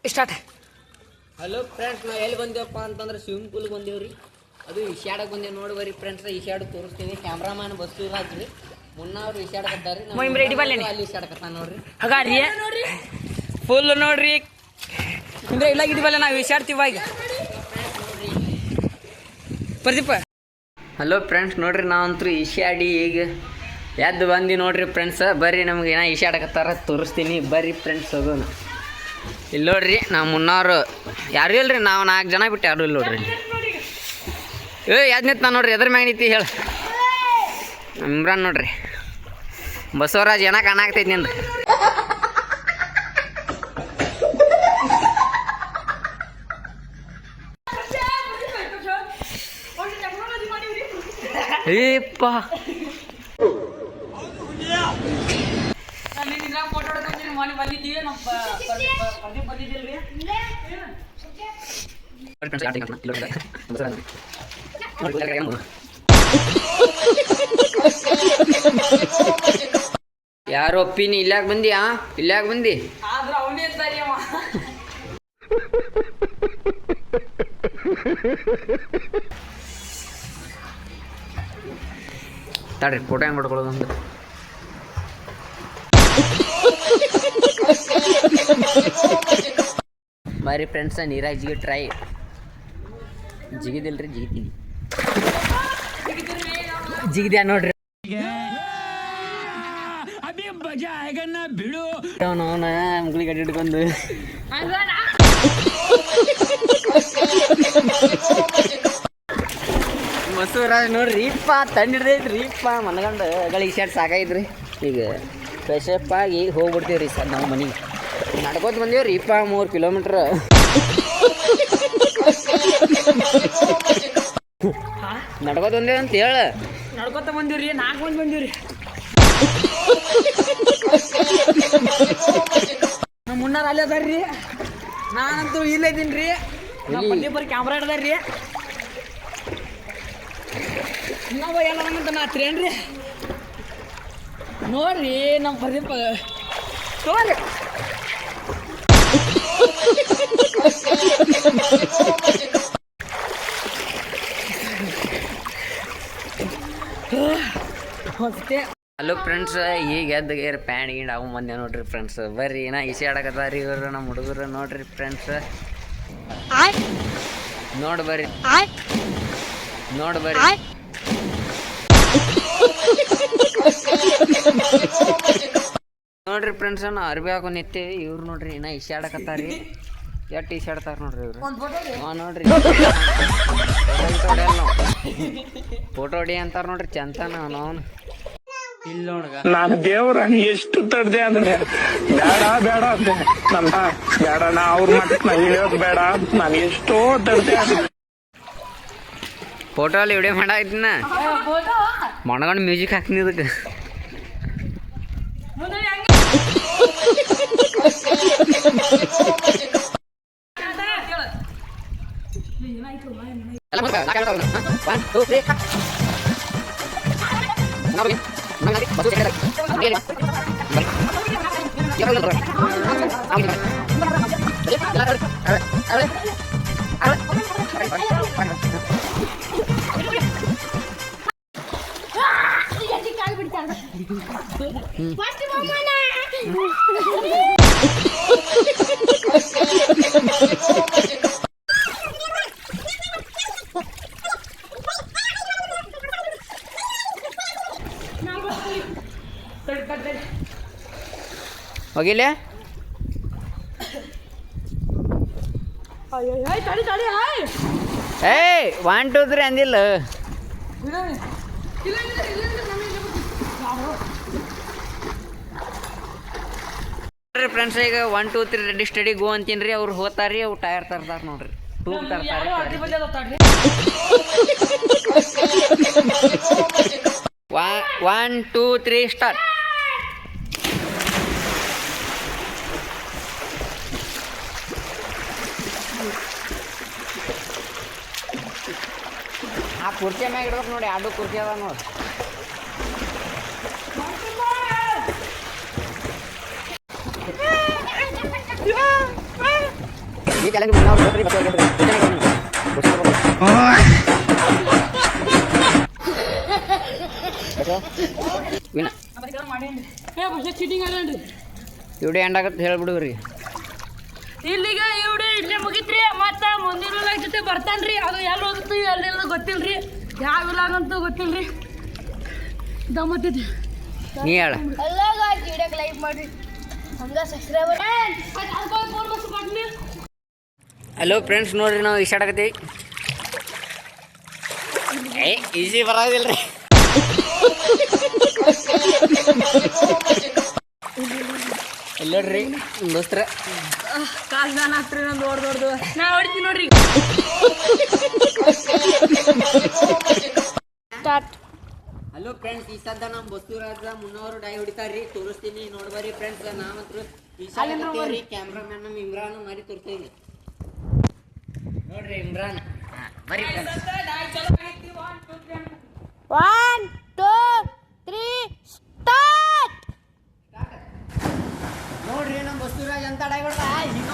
Start. Hello friends, ನಾವು ಎಲ್ಲಿ ಬಂದೇವಪ್ಪ ಅಂತಂದ್ರೆ ಸ್ವಿಮ್ಮಿಂಗ್ ಪೂಲ್ಗೆ ಬಂದೇವ್ರಿ. ಅದು ಈಶಾಡಕ್ಕೆ ಬಂದೇವು. ನೋಡಿ ಬರ್ರಿ ಫ್ರೆಂಡ್ಸ್, ಈಶಾಡು ತೋರಿಸ್ತೀನಿ. ಕ್ಯಾಮ್ರಾಮ್ಯಾನ್ ಬಸ್ಸು ಇರಾಜ್ರಿ ಮುನ್ನವ್ರು ಈಶಾಡಕತ್ತಾರಿ. ಅಲ್ಲಿ ಈಶಾಡಕತ್ತಾನ ನೋಡ್ರಿ. ಫುಲ್ ನೋಡ್ರಿ ಅಂದ್ರೆ ಇಲ್ಲ ಗಿಡಿಬಲ್ಲ ನಾವು ಈಶಾಡ್ತೀವ ಈಗ. ಪ್ರದೀಪ. ಹಲೋ ಫ್ರೆಂಡ್ಸ್, ನೋಡ್ರಿ ನಾವಂತೂ ಈಶಾಡಿ ಈಗ ಎದ್ದು ಬಂದು ನೋಡ್ರಿ ಫ್ರೆಂಡ್ಸ್. ಬರ್ರಿ ನಮ್ಗೆ ಏನೋ ಈಶಾಡಕತ್ತಾರ ತೋರಿಸ್ತೀನಿ. ಬರ್ರಿ ಫ್ರೆಂಡ್ಸ್ ಹೋಗೋಣ. ಇಲ್ಲಿ ನೋಡ್ರಿ ನಾವು ಮುನ್ನವರು ಯಾರು ಇಲ್ರಿ, ನಾವು 4 ಜನ ಬಿಟ್ಟು ಯಾರು ಇಲ್ಲ ನೋಡ್ರಿ. ಯಾವ್ದು ನಿಂತ ನಾನು ನೋಡ್ರಿ ಎದ್ರ ಮ್ಯಾಗ ನಿಂತಿ ಹೇಳ. ಇಮ್ರಾನ್ ನೋಡ್ರಿ, ಬಸವರಾಜ್ ಏನ ಕಾಣಾಕ್ತೈತಿ ನಿಂದ. ಏಪ್ಪ ಯಾರು ಒಪ್ಪಿನಿ ಇಲ್ಲಾಗ ಬಂದಿ? ಇಲ್ಲಾಗ ಬಂದಿ ತಡ್ರಿ, ಫೋಟೋ ಹೆಂಗ್ ಮಾಡ್ಕೊಳ್ಳೋದು ಅಂತ. ಬಾರಿ ಫ್ರೆಂಡ್ಸ, ನೀರಾಗ ಜಿಗಿ ಟ್ರೈ. ಜಿಗಿದಿಲ್ರಿ, ಜಿಗಿತೀನಿ. ಜಿಗಿದ್ಯಾ ನೋಡ್ರಿ. ಅವನ ಮುಗ್ಳಿ ಗಡ್ಡಿ ಹಿಡ್ಕೊಂಡು ಬಸವರಾಜ್ ನೋಡ್ರಿ ಇಪ್ಪ ತಂಡಿಡ್ದೈತ್ರಿಪ್ಪ. ಮನಗಂಡು ಗಳಿಗೆ ಶರ್ಟ್ ಸಾಕಾಯ್ತ್ರಿ. ಈಗ ಫ್ರೆಶಪ್ ಆಗಿ ಹೋಗ್ಬಿಡ್ತೀವಿ ರೀ ಸರ್ ನಾವು ಮನೆಗೆ. ನಡ್ಕೋತ ಬಂದೇವ್ರಿ 3 ಕಿಲೋಮೀಟ್ರ್. ನಡ್ಕೋತ ಬಂದೇವ್ ಅಂತ ಹೇಳ. ನಡ್ಕೋತ ಬಂದಿವ್ರಿ, 4 ಮಂದಿ ಬಂದಿವ್ರಿ. ನಮ್ಮ ಮುನ್ನಾರ ಅಲ್ಲೇ ಅದಾರ್ರಿ, ನಾನಂತೂ ಇಲ್ಲೇ ಇದೀನಿ ರೀ. ನಮ್ಮ ಬರೀ ಕ್ಯಾಮ್ರಾ ಹಿಡ್ದಾರ್ರಿ. ನಾವು ಎಲ್ಲ ನಮ್ಮಂತ ನಾತ್ರೇನ್ರಿ ನೋಡ್ರಿ. ನಮ್ಮ ಪ್ರದೀಪ ನೋಡ್ರಿ. ಹಲೋ ಫ್ರೆಂಡ್ಸ್, ಈಗ ಎದ್ದ ಪ್ಯಾಂಟ್ ಗಿಂಡ್ ಅವು ಬಂದೆ ನೋಡ್ರಿ ಫ್ರೆಂಡ್ಸ್. ಬರ್ರಿ ನಾ ಈಸಿ ಆಡಕತ್ತಾರಿ ಇವರು ನಮ್ಮ ಹುಡುಗರು ನೋಡ್ರಿ ಫ್ರೆಂಡ್ಸ್. ನೋಡಿ ಬರ್ರಿ, ನೋಡಿ ಬರ್ರಿ. ನೋಡ್ರಿ ಫ್ರೆಂಡ್ಸ್, ನಾ ಅರ್ಬಿ ಹಾಕೋ ನಿತ್ತಿ. ಇವ್ರು ನೋಡ್ರಿ ನಾ ಈಸಿ ಆಡಕತ್ತಾರಿ. ಎಷ್ಟು ಈಸಿ ಆಡ್ತಾರ ನೋಡ್ರಿ ಇವ್ರು. ನೋಡ್ರಿ ಫೋಟೋ ಹೊಡಿ ಅಂತಾರ ನೋಡ್ರಿ. ಚಂತನ ಅವನು ಇಲ್ಲ ನೋಡ್ಗ. ನಾನು ದೇವ್ರ ಎಷ್ಟು ತಡ್ದೆ ಅಂದ್ರೆ ಬೇಡ ಬೇಡ ಅಂದೆ. ನಮ್ಮ ಬೇಡ, ನಾ ಅವ್ರ ಮಟ್ಟಕ್ಕೆ ನಾ ಇಳಿಯೋದು ಬೇಡ. ನಾನು ಎಷ್ಟೋ ತಡ್ದೆ. ಫೋಟೋ ಅಲ್ಲಿ ವಿಡಿಯೋ ಮಾಡಾಯ್ತಿನ ಮಣಗಂಡು ಮ್ಯೂಸಿಕ್ ಹಾಕ್ತೀನಿ ಇದಕ್ಕೆ. ಹೋಗಿಲ್ಲ. ಏಯ್ 1 2 3 ಅಂದಿಲ್ಲ. ಫ್ರೆಂಡ್ಸ್, ಈಗ 1 2 3 ರೆಡಿ ಸ್ಟಡಿ ಗೋ ಅಂತೀನಿ ರೀ. ಅವ್ರು ಹೋಗ್ತಾರ್ರಿ, ಅವ್ರು ಟೈರ್ ತರ್ತಾರ ನೋಡ್ರಿ, ಟೂಬ್ ತರ್ತಾರೆ. 1 2 3 ಸ್ಟಾರ್ಟ್. ಆ ಕುರ್ಚಿ ಮ್ಯಾಗ ಇಡ್ಬೇಕು ನೋಡಿ. 2 ಕುರ್ಚಿ ಅದ ನೋಡಿ. ಈ ಚಾಲೆಂಜ್ ಮುನ್ನೂರು ನೋಡ್ರಿ ವಿಡಿಯೋ ಎಂಡ್ ಆಗತ್ತೆ ಹೇಳ್ಬಿಡುವ್ರಿ ಇಲ್ಲಿಗೆ ಇಲ್ಲೇ ಮುಗಿತ್ರಿ ಮತ್ತ ಮುಂದಿನ ವ್ಲಾಗ್ ಜೊತೆ ಬರ್ತಾನ್ರಿ ಅದು ಎಲ್ಲಿ ಹೋಗುತ್ತೆ ಎಲ್ಲಿಲ್ಲ ಗೊತ್ತಿಲ್ರಿ ಯಾವ ವ್ಲಾಗ್ ಅಂತೂ ಗೊತ್ತಿಲ್ರಿ ದಮ್ಮತ್ತಿದ್ರಿ ನೀ ಹೇಳ ವಿಡಿಯೋಗೆ ಲೈಕ್ ಮಾಡ್ರಿ ಹಂಗ ಸಬ್ಸ್ಕ್ರೈಬರ್ ಹಲೋ ಫ್ರೆಂಡ್ಸ್ ನೋಡ್ರಿ ನಾವು ಇಷ್ಟಾಡಕತ್ತೀವಿ ಈಸಿ ಬರೋದಿಲ್ರಿ ಇಲ್ಲಿ ನೋಡ್ರಿ ದೋಸ್ತ್ರ ಕಾಲ್ ಬ್ಯಾನ್ ಹಾಕ್ರಿ ನಾನು ದೊಡ್ಡದು ನಾ ಹೊಡಿತೀನಿ ನೋಡ್ರಿ ಸ್ಟಾರ್ಟ್ ಹಲೋ ಫ್ರೆಂಡ್ಸ್ ಈ ಸದ್ದ ನಮ್ಮ ಬಸವರಾಜ ಮುನ್ನವರು ಡೈ ಹೊಡಿತಾರ್ರಿ ತೋರಿಸ್ತೀನಿ ನೋಡ್ಬರ್ರಿ ಫ್ರೆಂಡ್ಸ್ ನಾವಂತೂ ಈ ಕ್ಯಾಮ್ರಾಮ್ಯಾನ್ ನಮ್ಮ ಇಮ್ರಾನ್ ಮಾರಿ ತೋರಿಸ್ತೀವಿ ನೋಡ್ರಿ ಇಮ್ರಾನ್ ಬರೀ ಒನ್ ಟೂ ತ್ರೀ ಸ್ಟಾರ್ಟ್ ನೋಡ್ರಿ ನಮ್ಮ ಬಸವರಾಜ್ ಅಂತ ಡೈ ಹೊಡ್ದ ಹಿಂಗ